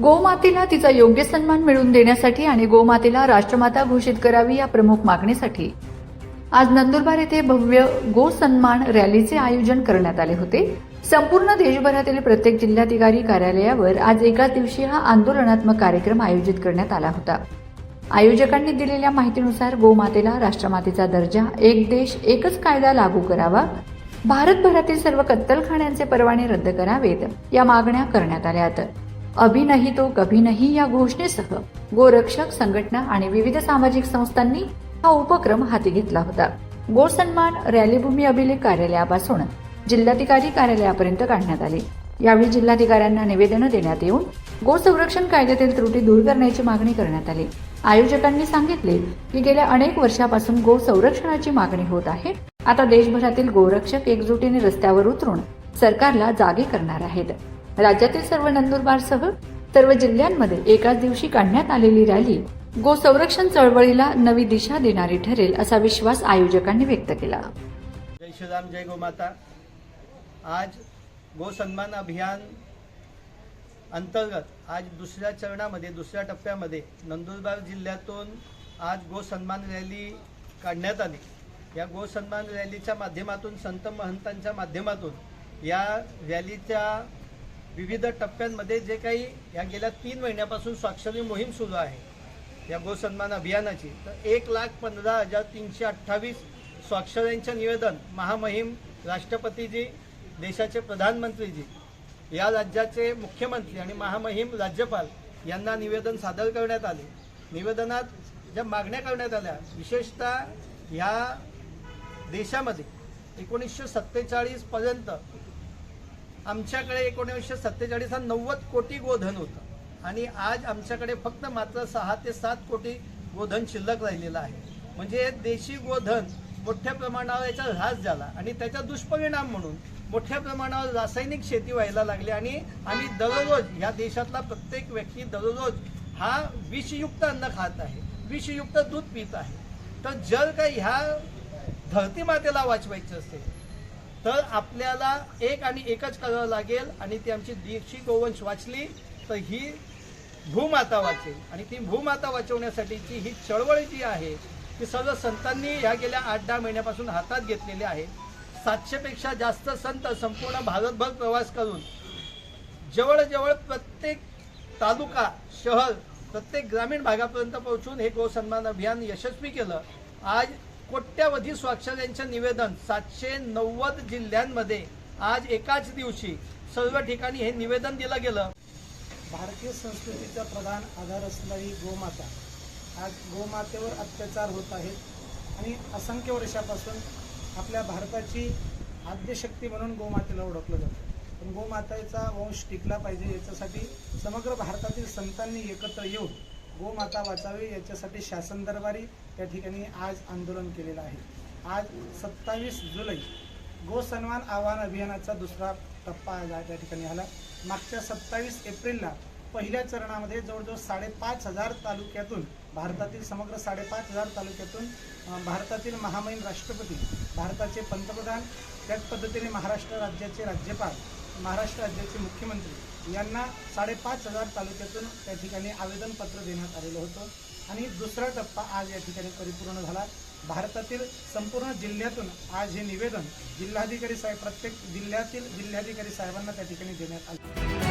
गोमातेला तिचा योग्य सन्मान मिळवून देण्यासाठी आणि गोमातेला राष्ट्रमाता घोषित करावी या प्रमुख मागणीसाठी आज नंदुरबार येथे भव्य गो सन्मान रॅलीचे आयोजन करण्यात आले होते। संपूर्ण देशभरातील प्रत्येक जिल्हाधिकारी कार्यालयावर आज एकाच दिवशी हा आंदोलनात्मक कार्यक्रम आयोजित करण्यात आला होता। आयोजकांनी दिलेल्या माहितीनुसार गोमातेला राष्ट्रमातेचा दर्जा, एक देश एकच कायदा लागू करावा, भारतभरातील सर्व कत्तलखान्यांचे परवाने रद्द करावेत या मागण्या करण्यात आल्यात। अभी नहीं तो कभी नहीं या घोषणेसह गोरक्षक संघटना आणि विविध सामाजिक संस्थांनी हा उपक्रम हाती घेतला होता। गो सन्मान रॅली भूमी अभिलेख कार्यालयापासून जिल्हाधिकारी कार्यालयापर्यंत काढण्यात आली। यावेळी जिल्हाधिकाऱ्यांना निवेदन देण्यात येऊन गो संरक्षण कायद्यातील त्रुटी दूर करण्याची मागणी करण्यात आली। आयोजकांनी सांगितले की गेल्या अनेक वर्षापासून गो संरक्षणाची मागणी होत आहे। आता देशभरातील गोरक्षक एकजुटीने रस्त्यावर उतरून सरकारला जागे करणार आहेत। राज्यातील सर्व नंदुरबारसह सर्व जिल्ह्यांमध्ये एकाच दिवशी काढण्यात आलेली रॅली गो संरक्षण चळवळीला नवी दिशा देणारी ठरेल असा विश्वास आयोजकांनी व्यक्त केला। जय श्रीराम, जय गोमाता। आज गो सन्मान अभियान अंतर्गत आज दुसऱ्या चरणामध्ये, दुसऱ्या टप्प्यामध्ये नंदुरबार जिल्ह्यातून आज गो सन्मान रॅली काढण्यात आली। या गो सन्मान रॅलीच्या माध्यमातून, संत महंतांच्या माध्यमातून या रॅलीच्या विविध टप्प्यांमध्ये जे काही या गेल्या 3 महिन्यापासून स्वाक्षरी मोहीम सुरू आहे या गो सन्मान अभियानाची, तर 1,15,328 स्वाक्षऱ्यांचं निवेदन महामहिम राष्ट्रपतीजी, देशाचे प्रधानमंत्रीजी, या राज्याचे मुख्यमंत्री आणि महामहिम राज्यपाल यांना निवेदन सादर करण्यात आले। निवेदनात ज्या मागण्या करण्यात आल्या, विशेषतः ह्या देशामध्ये 1947 पर्यंत आमच्याकडे 1947 हा 90 कोटी गोधन होतं आणि आज आमच्याकडे फक्त मात्र 6 ते 7 कोटी गोधन शिल्लक राहिलेलं आहे। म्हणजे देशी गोधन मोठ्या प्रमाणावर याचा ऱ्हास झाला आणि त्याचा दुष्परिणाम म्हणून मोठ्या प्रमाणावर रासायनिक शेती व्हायला लागली आणि आम्ही दररोज या देशातला प्रत्येक व्यक्ती दररोज हा विषयुक्त अन्न खात आहे, विषयुक्त दूध पित आहे। तर जर का ह्या धरती मातेला वाचवायचं असेल तर आपल्याला एक आणि एकच करावं लागेल आणि ती आमची देशी गोवंश वाचली तर ही भूमाता वाचेल। आणि ती भूमाता वाचवण्यासाठीची ही चळवळ जी आहे ती सर्व संतांनी ह्या गेल्या 8-10 महिन्यापासून हातात घेतलेली आहे। 700 पेक्षा जास्त संत संपूर्ण भारतभर प्रवास करून जवळजवळ प्रत्येक तालुका, शहर, प्रत्येक ग्रामीण भागापर्यंत पोहोचून हे गो सन्मान अभियान यशस्वी केलं। आज कोट्यावधी स्वाक्षऱ्यांचं निवेदन 790 जिल्ह्यांमध्ये आज एकाच दिवशी सर्व ठिकाणी हे निवेदन दिलं गेलं। भारतीय संस्कृतीचा प्रधान आधार असणारी गोमाता, आज गोमातेवर अत्याचार होत आहेत आणि असंख्य वर्षापासून आपल्या भारताची आद्यशक्ती म्हणून गोमातेला ओळखलं जातं। पण गोमातेचा वंश टिकला पाहिजे याच्यासाठी समग्र भारतातील संतांनी एकत्र येऊन गोमाता वाचावी याच्यासाठी शासन दरबारी या ठिकाणी आज आंदोलन केलेलं आहे। आज 27 जुलै गो सन्मान आवाहन अभियानाचा दुसरा टप्पा या ठिकाणी आला। मागच्या 27 एप्रिलला पहिल्या चरणामध्ये जवळजवळ 5,500 तालुक्यातून, भारतातील समग्र 5,500 तालुक्यातून भारतातील महामहिम राष्ट्रपती, भारताचे पंतप्रधान, त्याच पद्धतीने महाराष्ट्र राज्याचे राज्यपाल, महाराष्ट्र राज्याचे मुख्यमंत्री यांना 5,500 तालुक्यातून त्या ठिकाणी आवेदनपत्र देण्यात आलेलं होतं आणि दुसरा टप्पा आज या ठिकाणी परिपूर्ण झाला। भारतातील संपूर्ण जिल्ह्यातून आज हे निवेदन जिल्हाधिकारी साहेब, प्रत्येक जिल्ह्यातील जिल्हाधिकारी साहेबांना त्या ठिकाणी देण्यात आले।